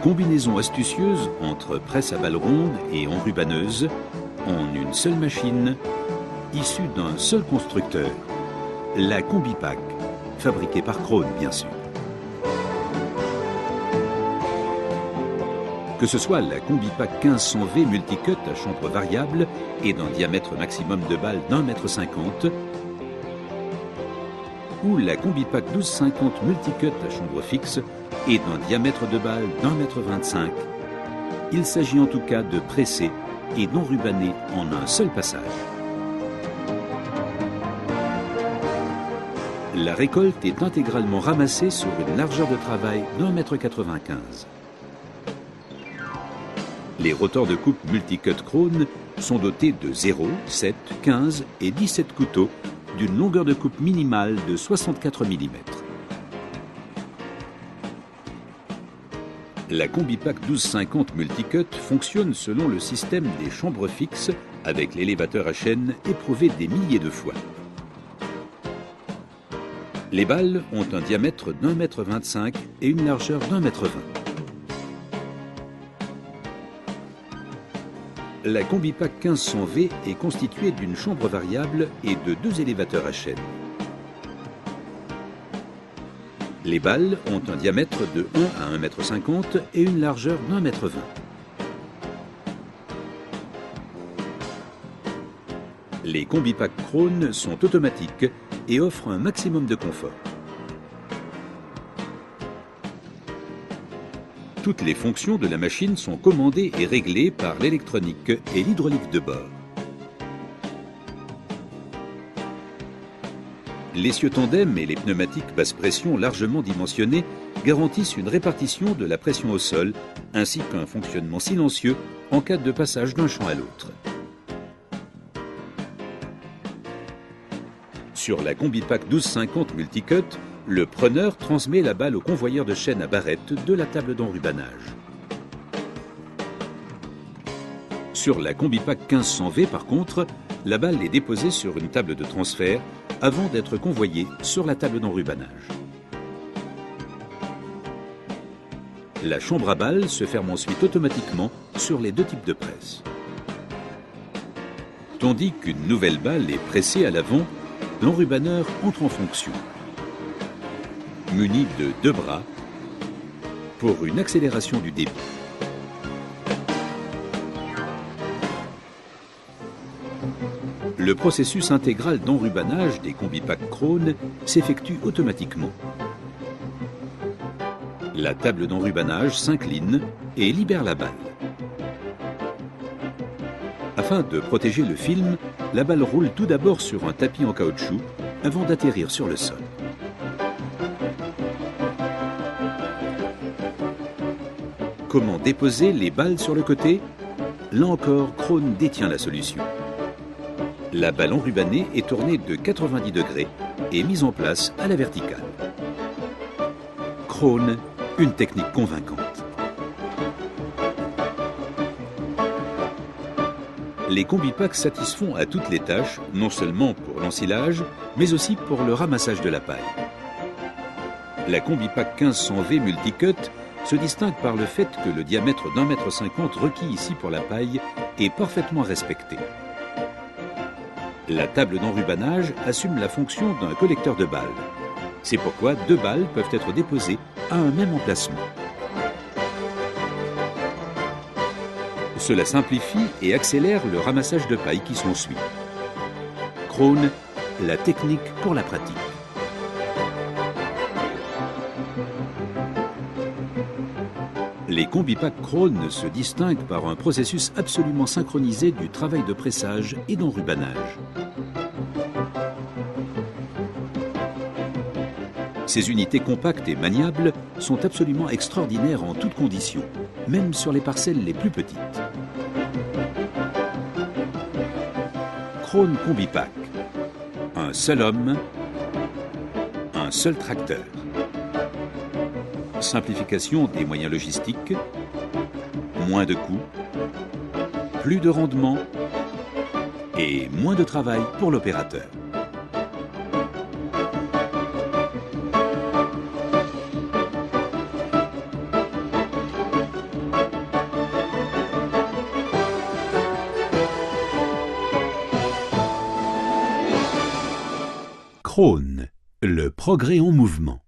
Combinaison astucieuse entre presse à balles rondes et enrubanneuse en une seule machine, issue d'un seul constructeur, la Combipac, fabriquée par Krone bien sûr. Que ce soit la Combipac 1500V multicut à chambre variable et d'un diamètre maximum de balle d'1,50 m, ou la Combipac 1250 multicut à chambre fixe et d'un diamètre de balle d'1,25 m, il s'agit en tout cas de presser et d'enrubanner en un seul passage. La récolte est intégralement ramassée sur une largeur de travail d'1,95 m. Les rotors de coupe multicut Krone sont dotés de 0, 7, 15 et 17 couteaux d'une longueur de coupe minimale de 64 mm. La Combipac 1250 multicut fonctionne selon le système des chambres fixes avec l'élévateur à chaîne éprouvé des milliers de fois. Les balles ont un diamètre d'1,25 m et une largeur d'1,20 m. La Combipac 1500V est constituée d'une chambre variable et de 2 élévateurs à chaîne. Les balles ont un diamètre de 1 à 1,50 m et une largeur d'1,20 m. Les Combipac Krone sont automatiques et offrent un maximum de confort. Toutes les fonctions de la machine sont commandées et réglées par l'électronique et l'hydraulique de bord. L'essieu tandem et les pneumatiques basse pression largement dimensionnés garantissent une répartition de la pression au sol ainsi qu'un fonctionnement silencieux en cas de passage d'un champ à l'autre. Sur la Combipac 1250 multicut, le preneur transmet la balle au convoyeur de chaîne à barrette de la table d'enrubanage. Sur la Combipac 1500V, par contre, la balle est déposée sur une table de transfert avant d'être convoyée sur la table d'enrubanage. La chambre à balles se ferme ensuite automatiquement sur les deux types de presse. Tandis qu'une nouvelle balle est pressée à l'avant, l'enrubanneur entre en fonction. Muni de 2 bras pour une accélération du débit. Le processus intégral d'enrubannage des Combipac Krone s'effectue automatiquement. La table d'enrubannage s'incline et libère la balle. Afin de protéger le film, la balle roule tout d'abord sur un tapis en caoutchouc avant d'atterrir sur le sol. Comment déposer les balles sur le côté? Là encore, Krone détient la solution. La balle enrubannée est tournée de 90 degrés et mise en place à la verticale. Krone, une technique convaincante. Les Combipac satisfont à toutes les tâches, non seulement pour l'ensilage, mais aussi pour le ramassage de la paille. La Combipac 1500V multicut se distingue par le fait que le diamètre d'1,50 m requis ici pour la paille est parfaitement respecté. La table d'enrubannage assume la fonction d'un collecteur de balles. C'est pourquoi 2 balles peuvent être déposées à un même emplacement. Cela simplifie et accélère le ramassage de paille qui s'ensuit. Krone, la technique pour la pratique. Les Combipac Krone se distinguent par un processus absolument synchronisé du travail de pressage et d'enrubannage. Ces unités compactes et maniables sont absolument extraordinaires en toutes conditions, même sur les parcelles les plus petites. Krone Combipac. Un seul homme, un seul tracteur. Simplification des moyens logistiques, moins de coûts, plus de rendement et moins de travail pour l'opérateur. Synchrone, le progrès en mouvement.